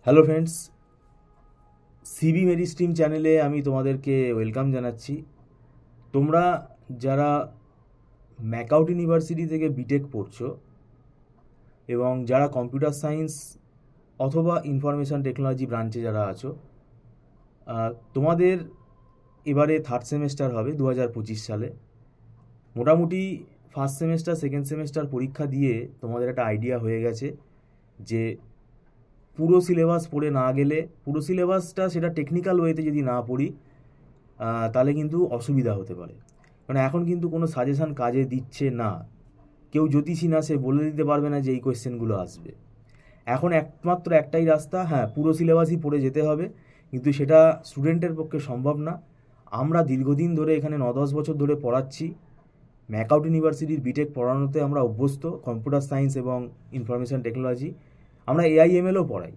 Hello friends, CB মেরি stream চ্যানেলে আমি তোমাদেরকে ওয়েলকাম জানাচ্ছি। তোমরা যারা ম্যাকআউট ইউনিভার্সিটি থেকে বিটেক পড়ছো এবং যারা কম্পিউটার সায়েন্স অথবা ইনফরমেশন টেকনোলজি ব্রাঞ্চে যারা আছো, তোমাদের এবারে থার্ড সেমেস্টার হবে 2025 সালে। মোটামুটি ফার্স্ট সেমেস্টার সেকেন্ড সেমেস্টার পরীক্ষা দিয়ে তোমাদের একটা আইডিয়া হয়ে গেছে যে পুরো সিলেবাস পড়ে না গেলে, পুরো সিলেবাসটা সেটা টেকনিক্যাল ওয়েতে যদি না পড়ি তাহলে কিন্তু অসুবিধা হতে পারে। মানে এখন কিন্তু কোনো সাজেশান কাজে দিচ্ছে না, কেউ জ্যোতিষী না, সে বলে দিতে পারবে না যে এই কোয়েশ্চেনগুলো আসবে। এখন একমাত্র একটাই রাস্তা, হ্যাঁ পুরো সিলেবাসই পড়ে যেতে হবে, কিন্তু সেটা স্টুডেন্টের পক্ষে সম্ভব না। আমরা দীর্ঘদিন ধরে এখানে 9-10 বছর ধরে পড়াচ্ছি, ম্যাকআউট ইউনিভার্সিটির বিটেক পড়ানোতে আমরা অভ্যস্ত, কম্পিউটার সায়েন্স এবং ইনফরমেশন টেকনোলজি, আমরা এআইএমএলও পড়াই।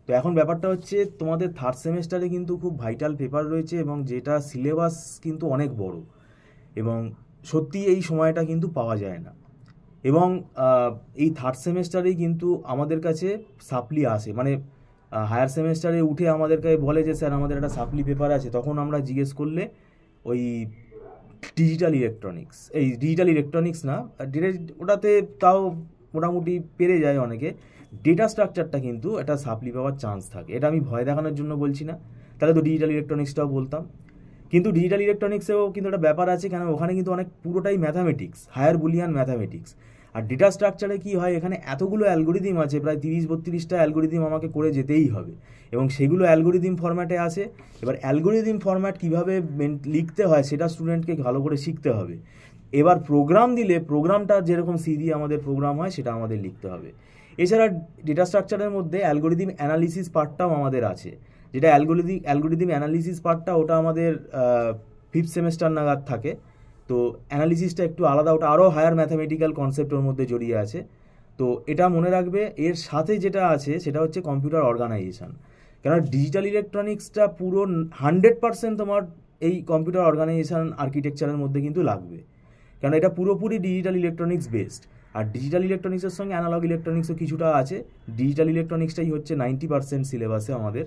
তো এখন ব্যাপারটা হচ্ছে তোমাদের থার্ড সেমেস্টারে কিন্তু খুব ভাইটাল পেপার রয়েছে এবং যেটা সিলেবাস কিন্তু অনেক বড়, এবং সত্যি এই সময়টা কিন্তু পাওয়া যায় না। এবং এই থার্ড সেমেস্টারেই কিন্তু আমাদের কাছে সাপ্লি আসে, মানে হায়ার সেমেস্টারে উঠে আমাদেরকে বলে যে স্যার আমাদের একটা সাপ্লি পেপার আছে, তখন আমরা জিজ্ঞেস করলে ওই ডিজিটাল ইলেকট্রনিক্স না, ওটাতে তাও মোটামুটি পেরে যায় অনেকে। ডেটা স্ট্রাকচারটা কিন্তু একটা সাপ্লি পাওয়ার চান্স থাকে, এটা আমি ভয় দেখানোর জন্য বলছি না, তাহলে তো ডিজিটাল ইলেকট্রনিক্সটাও বলতাম। কিন্তু ডিজিটাল ইলেকট্রনিক্সেও কিন্তু একটা ব্যাপার আছে, কেন ওখানে কিন্তু অনেক পুরোটাই ম্যাথামেটিক্স, হায়ার বুলিয়ান ম্যাথামেটিক্স। আর ডেটা স্ট্রাকচারে কি হয়, এখানে এতগুলো অ্যালগোরিদিম আছে, প্রায় 30-32টা অ্যালগোরিদিম আমাকে করে যেতেই হবে, এবং সেগুলো অ্যালগোরিদিম ফরম্যাটে আসে। এবার অ্যালগোরিদিম ফরম্যাট কীভাবে লিখতে হয় সেটা স্টুডেন্টকে ভালো করে শিখতে হবে। এবার প্রোগ্রাম দিলে প্রোগ্রামটা যেরকম সি দিয়ে আমাদের প্রোগ্রাম হয় সেটা আমাদের লিখতে হবে। এছাড়া ডেটা স্ট্রাকচারের মধ্যে অ্যালগোরিদিম অ্যানালিসিস পার্টটাও আমাদের আছে, যেটা অ্যালগোরিদিম অ্যানালিসিস পার্টটা ওটা আমাদের ফিফথ সেমেস্টার নাগাদ থাকে। তো অ্যানালিসিসটা একটু আলাদা, ওটা আরও হায়ার ম্যাথামেটিক্যাল কনসেপ্ট ওর মধ্যে জড়িয়ে আছে। তো এটা মনে রাখবে, এর সাথে যেটা আছে সেটা হচ্ছে কম্পিউটার অর্গানাইজেশন। কেন ডিজিটাল ইলেকট্রনিক্সটা পুরো 100% তোমার এই কম্পিউটার অর্গানাইজেশন আর্কিটেকচারের মধ্যে কিন্তু লাগবে, কারণ এটা পুরোপুরি ডিজিটাল ইলেকট্রনিক্স বেসড। আর ডিজিটাল ইলেকট্রনিক্সের সঙ্গে অ্যানালগ ইলেকট্রনিক্সও কিছুটা আছে, ডিজিটাল ইলেকট্রনিক্সটাই হচ্ছে 90% সিলেবাসে আমাদের।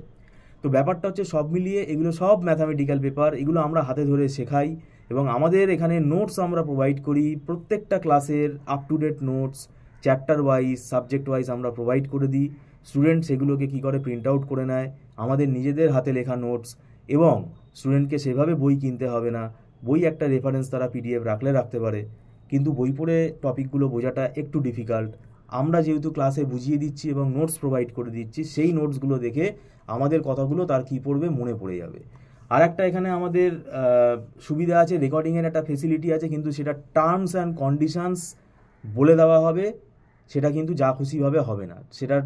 তো ব্যাপারটা হচ্ছে সব মিলিয়ে এগুলো সব ম্যাথামেটিক্যাল পেপার, এগুলো আমরা হাতে ধরে শেখাই, এবং আমাদের এখানে নোটস আমরা প্রোভাইড করি, প্রত্যেকটা ক্লাসের up to date notes, chapter wise subject wise আমরা প্রোভাইড করে দিই। স্টুডেন্ট সেগুলোকে কী করে প্রিন্ট আউট করে নেয়, আমাদের নিজেদের হাতে লেখা নোটস, এবং স্টুডেন্টকে সেভাবে বই কিনতে হবে না। বই একটা রেফারেন্স তারা পিডিএফ রাখতে পারে, কিন্তু বই পড়ে টপিকগুলো বোঝাটা একটু ডিফিকাল্ট। আমরা যেহেতু ক্লাসে বুঝিয়ে দিচ্ছি এবং নোটস প্রোভাইড করে দিচ্ছি, সেই নোটসগুলো দেখে আমাদের কথাগুলো তার কী পড়বে মনে পড়ে যাবে। আর একটা এখানে আমাদের সুবিধা আছে, রেকর্ডিংয়ের একটা ফেসিলিটি আছে, কিন্তু সেটা টার্মস অ্যান্ড কন্ডিশনস বলে দেওয়া হবে, সেটা কিন্তু যা খুশিভাবে হবে না, সেটা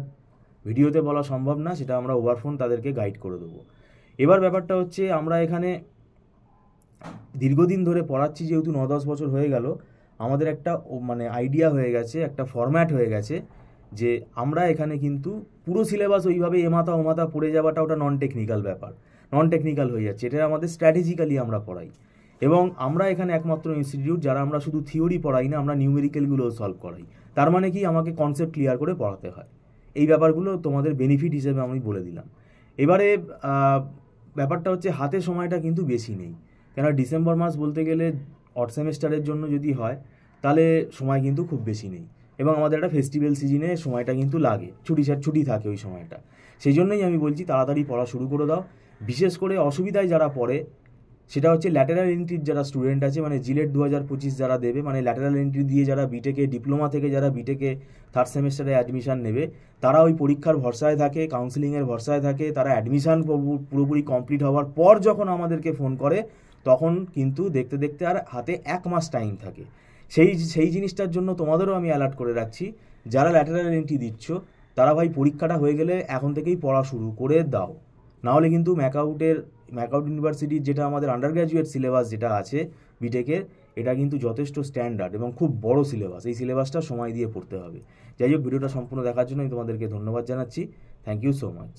ভিডিওতে বলা সম্ভব না, সেটা আমরা ওভারফোন তাদেরকে গাইড করে দেবো। এবার ব্যাপারটা হচ্ছে, আমরা এখানে দীর্ঘদিন ধরে পড়াচ্ছি, যেহেতু 9-10 বছর হয়ে গেল, আমাদের একটা মানে আইডিয়া হয়ে গেছে, একটা ফরম্যাট হয়ে গেছে, যে আমরা এখানে কিন্তু পুরো সিলেবাস ওইভাবে এমাথা ওমাথা পড়ে যাওয়াটা ওটা নন টেকনিক্যাল হয়ে যাচ্ছে, এটা আমাদের স্ট্র্যাটেজিক্যালি আমরা পড়াই। এবং আমরা এখানে একমাত্র ইনস্টিটিউট যারা আমরা শুধু থিওরি পড়াই না, আমরা নিউমেরিক্যালগুলোও সলভ করাই। তার মানে কি, আমাকে কনসেপ্ট ক্লিয়ার করে পড়াতে হয়। এই ব্যাপারগুলো তোমাদের বেনিফিট হিসেবে আমি বলে দিলাম। এবারে ব্যাপারটা হচ্ছে, হাতে সময়টা কিন্তু বেশি নেই, কেন ডিসেম্বর মাস বলতে গেলে অড সেমেস্টারের জন্য যদি হয় তাহলে সময় কিন্তু খুব বেশি নেই, এবং আমাদের একটা ফেস্টিভ্যাল সিজনে সময়টা কিন্তু লাগে, ছুটি থাকে ওই সময়টা। সেই জন্যই আমি বলছি তাড়াতাড়ি পড়া শুরু করে দাও। বিশেষ করে অসুবিধায় যারা পড়ে সেটা হচ্ছে ল্যাটেরাল এন্ট্রির যারা স্টুডেন্ট আছে, মানে জিলেট 2025 যারা দেবে, মানে ল্যাটেরাল এন্ট্রি দিয়ে যারা বিটেকে ডিপ্লোমা থেকে যারা বিটেকে থার্ড সেমেস্টারে অ্যাডমিশান নেবে, তারা ওই পরীক্ষার ভরসায় থাকে, কাউন্সিলিংয়ের ভরসায় থাকে। তারা অ্যাডমিশান পুরোপুরি কমপ্লিট হওয়ার পর যখন আমাদেরকে ফোন করে, তখন কিন্তু দেখতে দেখতে আর হাতে 1 মাস টাইম থাকে। সেই জিনিসটার জন্য তোমাদেরও আমি অ্যালার্ট করে রাখছি, যারা ল্যাটেরাল এন্ট্রি দিচ্ছ তারা ভাই পরীক্ষাটা হয়ে গেলে এখন থেকেই পড়া শুরু করে দাও, নাহলে কিন্তু ম্যাকআউট ইউনিভার্সিটির যেটা আমাদের আন্ডার গ্র্যাজুয়েট সিলেবাস যেটা আছে বিটেকের, এটা কিন্তু যথেষ্ট স্ট্যান্ডার্ড এবং খুব বড় সিলেবাস। এই সিলেবাসটা সময় দিয়ে পড়তে হবে। যাই হোক, ভিডিওটা সম্পূর্ণ দেখার জন্য আমি তোমাদেরকে ধন্যবাদ জানাচ্ছি। Thank you so much.